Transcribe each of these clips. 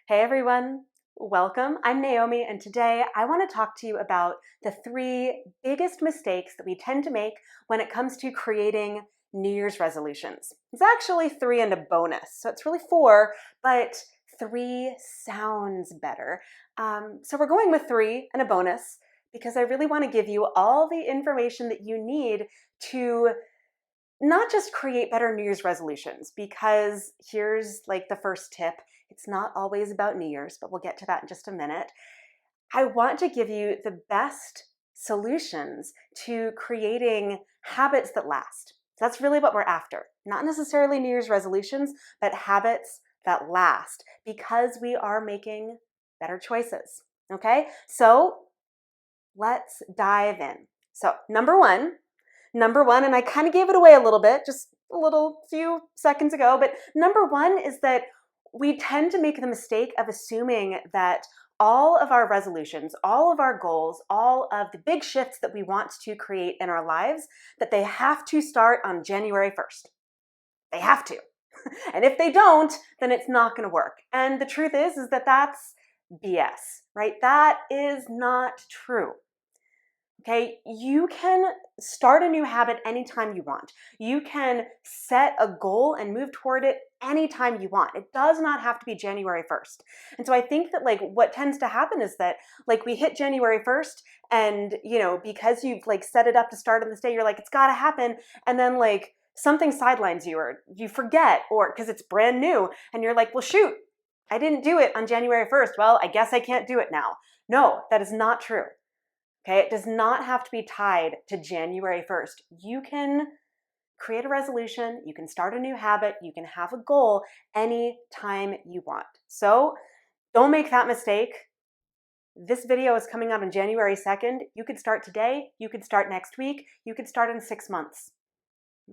Hey everyone, welcome. I'm Naomi, and today I want to talk to you about the 3 biggest mistakes that we tend to make when it comes to creating New Year's resolutions. It's actually 3 and a bonus, so it's really 4, but 3 sounds better. So we're going with 3 and a bonus because I really want to give you all the information that you need to not just create better New Year's resolutions, because here's like the first tip. It's not always about New Year's, but we'll get to that in just a minute. I want to give you the best solutions to creating habits that last. So that's really what we're after. Not necessarily New Year's resolutions, but habits that last because we are making better choices. Okay, so let's dive in. So, Number one, and I kind of gave it away a little bit, just a little few seconds ago, but number one is that we tend to make the mistake of assuming that all of our resolutions, all of our goals, all of the big shifts that we want to create in our lives, that they have to start on January 1st. They have to. And if they don't, then it's not going to work. And the truth is that that's BS, right? That is not true. Okay, you can start a new habit anytime you want. You can set a goal and move toward it anytime you want. It does not have to be January 1st. And so I think that what tends to happen is that we hit January 1st and because you've set it up to start on this day, you're like, it's got to happen. And then something sidelines you or you forget or because it's brand new and you're like, well, shoot, I didn't do it on January 1st. Well, I guess I can't do it now. No, that is not true. Okay, it does not have to be tied to January 1st. You can create a resolution, you can start a new habit, you can have a goal anytime you want. So don't make that mistake. This video is coming out on January 2nd. You could start today, you could start next week, you could start in 6 months.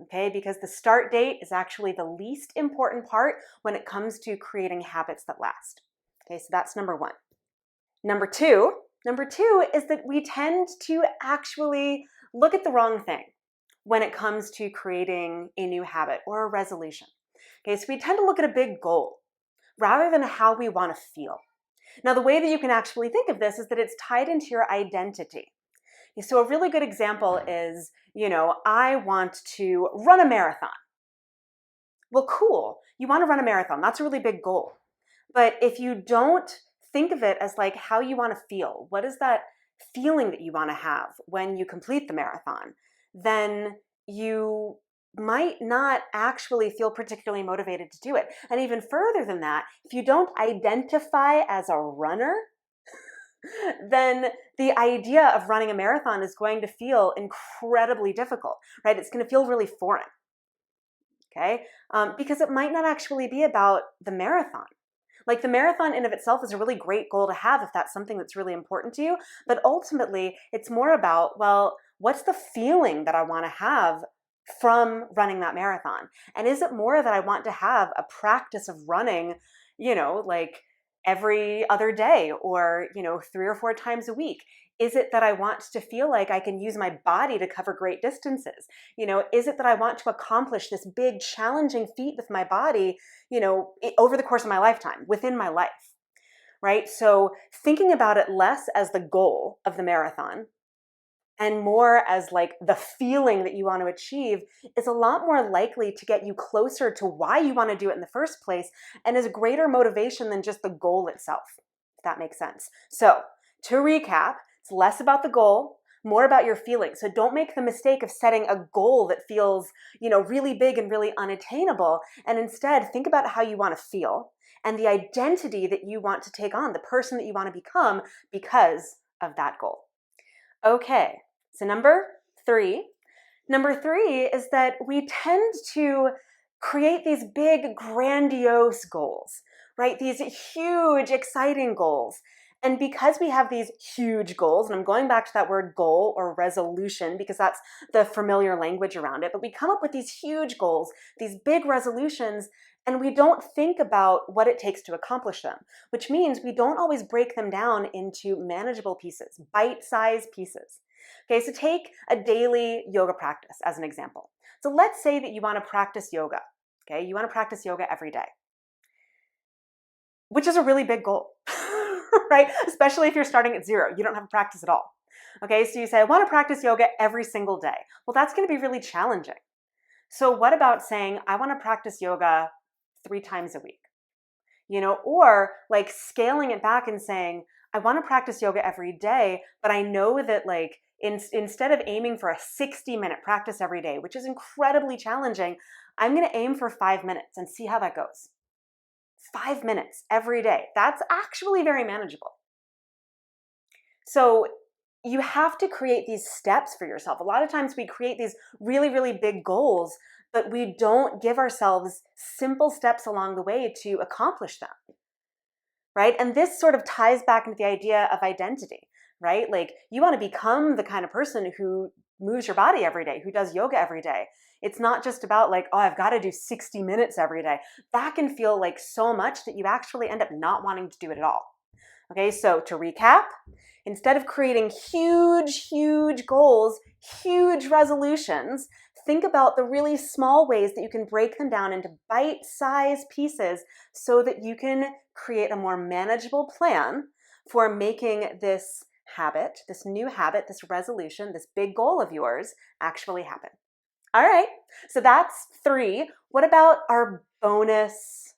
Okay, because the start date is actually the least important part when it comes to creating habits that last. Okay, so that's number one. Number two is that we tend to actually look at the wrong thing when it comes to creating a new habit or a resolution. Okay, so we tend to look at a big goal rather than how we want to feel. Now, the way that you can actually think of this is that it's tied into your identity. So a really good example is, I want to run a marathon. Well, cool. You want to run a marathon. That's a really big goal. But if you don't think of it as how you want to feel, what is that feeling that you want to have when you complete the marathon, then you might not actually feel particularly motivated to do it. And even further than that, if you don't identify as a runner, then the idea of running a marathon is going to feel incredibly difficult, right? It's going to feel really foreign, okay? Because it might not actually be about the marathon. The marathon in of itself is a really great goal to have if that's something that's really important to you. But ultimately, it's more about, well, what's the feeling that I want to have from running that marathon? And is it more that I want to have a practice of running, every other day or, 3 or 4 times a week? Is it that I want to feel like I can use my body to cover great distances? Is it that I want to accomplish this big challenging feat with my body, over the course of my lifetime, within my life, right? So thinking about it less as the goal of the marathon and more as the feeling that you want to achieve is a lot more likely to get you closer to why you want to do it in the first place and is a greater motivation than just the goal itself, if that makes sense. So to recap, it's less about the goal, more about your feelings. So don't make the mistake of setting a goal that feels, really big and really unattainable. And instead, think about how you want to feel and the identity that you want to take on, the person that you want to become because of that goal. Okay, so number three is that we tend to create these big, grandiose goals, right? These huge, exciting goals. And because we have these huge goals, and I'm going back to that word goal or resolution because that's the familiar language around it, but we come up with these huge goals, these big resolutions, and we don't think about what it takes to accomplish them, which means we don't always break them down into manageable pieces, bite-sized pieces. Okay, so take a daily yoga practice as an example. So let's say that you want to practice yoga. Okay, you want to practice yoga every day. which is a really big goal, right? Especially if you're starting at 0, you don't have a practice at all. Okay, so you say, I want to practice yoga every single day. Well, that's going to be really challenging. So what about saying, I want to practice yoga 3 times a week? Or like scaling it back and saying, I want to practice yoga every day, but I know that like instead of aiming for a 60-minute practice every day, which is incredibly challenging, I'm going to aim for 5 minutes and see how that goes. 5 minutes every day. That's actually very manageable. So you have to create these steps for yourself. A lot of times we create these really, really big goals, but we don't give ourselves simple steps along the way to accomplish them, right? And this sort of ties back into the idea of identity, right? Like you want to become the kind of person who moves your body every day, who does yoga every day. It's not just about like, oh, I've got to do 60 minutes every day. That can feel like so much that you actually end up not wanting to do it at all. Okay, so to recap, instead of creating huge, huge goals, huge resolutions, think about the really small ways that you can break them down into bite-sized pieces so that you can create a more manageable plan for making this habit, this new habit, this resolution, this big goal of yours actually happen. All right, so that's 3. What about our bonus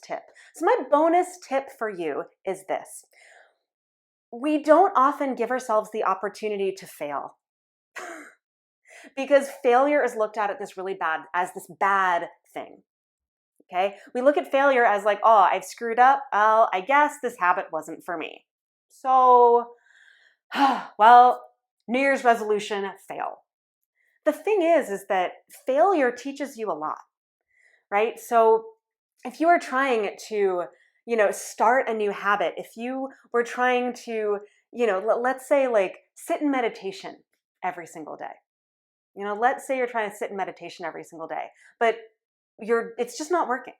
tip? So my bonus tip for you is this. We don't often give ourselves the opportunity to fail because failure is looked at this really bad, as this bad thing. Okay, we look at failure as like, oh, I've screwed up. Well, I guess this habit wasn't for me. So, well, New Year's resolution, fail. The thing is that failure teaches you a lot, right? So if you are trying to, start a new habit, if you were trying to, let's say like sit in meditation every single day. Let's say you're trying to sit in meditation every single day, but it's just not working.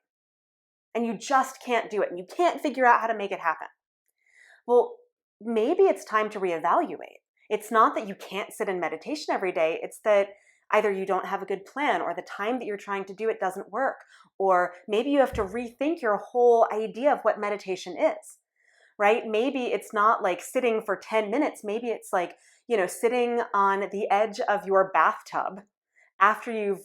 And you just can't do it. And you can't figure out how to make it happen. Well, maybe it's time to reevaluate. It's not that you can't sit in meditation every day. It's that either you don't have a good plan, or the time that you're trying to do it doesn't work, or maybe you have to rethink your whole idea of what meditation is, right? Maybe it's not like sitting for 10 minutes. Maybe it's like, sitting on the edge of your bathtub after you've,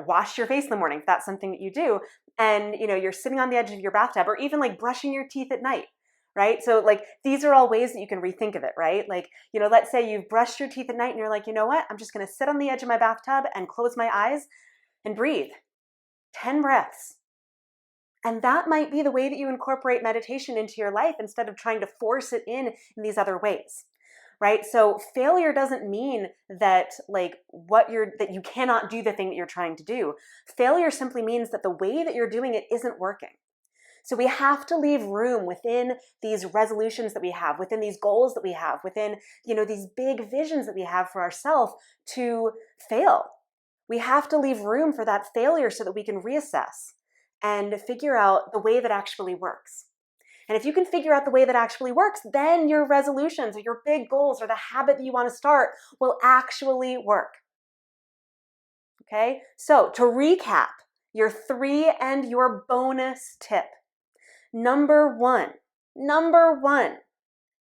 wash your face in the morning, if that's something that you do. And, you're sitting on the edge of your bathtub, or even like brushing your teeth at night, right? So like, these are all ways that you can rethink of it, right? Like, let's say you've brushed your teeth at night and you're like, you know what? I'm just going to sit on the edge of my bathtub and close my eyes and breathe 10 breaths. And that might be the way that you incorporate meditation into your life instead of trying to force it in these other ways. Right? So failure doesn't mean that that you cannot do the thing that you're trying to do. Failure simply means that the way that you're doing it isn't working. So we have to leave room within these resolutions that we have, within these goals that we have, within, these big visions that we have for ourselves to fail. We have to leave room for that failure so that we can reassess and figure out the way that actually works. And if you can figure out the way that actually works, then your resolutions or your big goals or the habit that you want to start will actually work. Okay? So to recap, your 3 and your bonus tip. Number one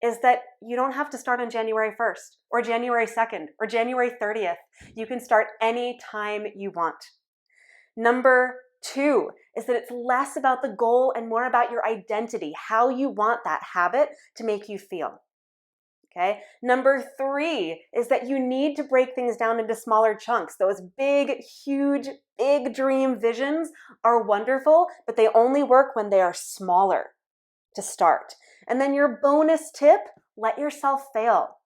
is that you don't have to start on January 1st or January 2nd or January 30th. You can start any time you want. Number 2 is that it's less about the goal and more about your identity, how you want that habit to make you feel. Okay. Number 3 is that you need to break things down into smaller chunks. Those big, huge, big dream visions are wonderful, but they only work when they are smaller to start. And then your bonus tip, let yourself fail.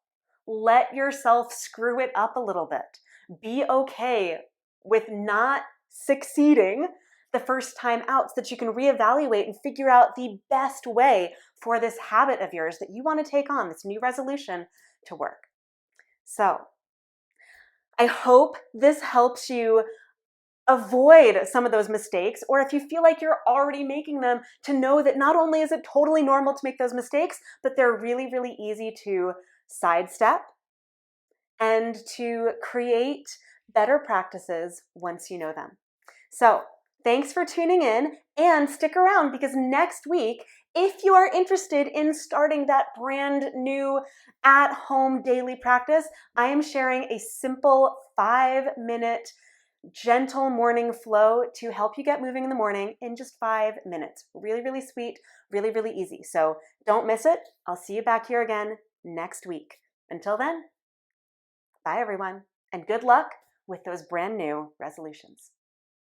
Let yourself screw it up a little bit. Be okay with not succeeding the first time out so that you can reevaluate and figure out the best way for this habit of yours that you want to take on, this new resolution, to work. So I hope this helps you avoid some of those mistakes, or if you feel like you're already making them, to know that not only is it totally normal to make those mistakes, but they're really, really easy to sidestep and to create better practices once you know them. So Thanks for tuning in, and stick around because next week, if you are interested in starting that brand new at-home daily practice, I am sharing a simple 5-minute gentle morning flow to help you get moving in the morning in just 5 minutes. Really, really sweet, really, really easy. So don't miss it. I'll see you back here again next week. Until then, bye everyone, and good luck with those brand new resolutions.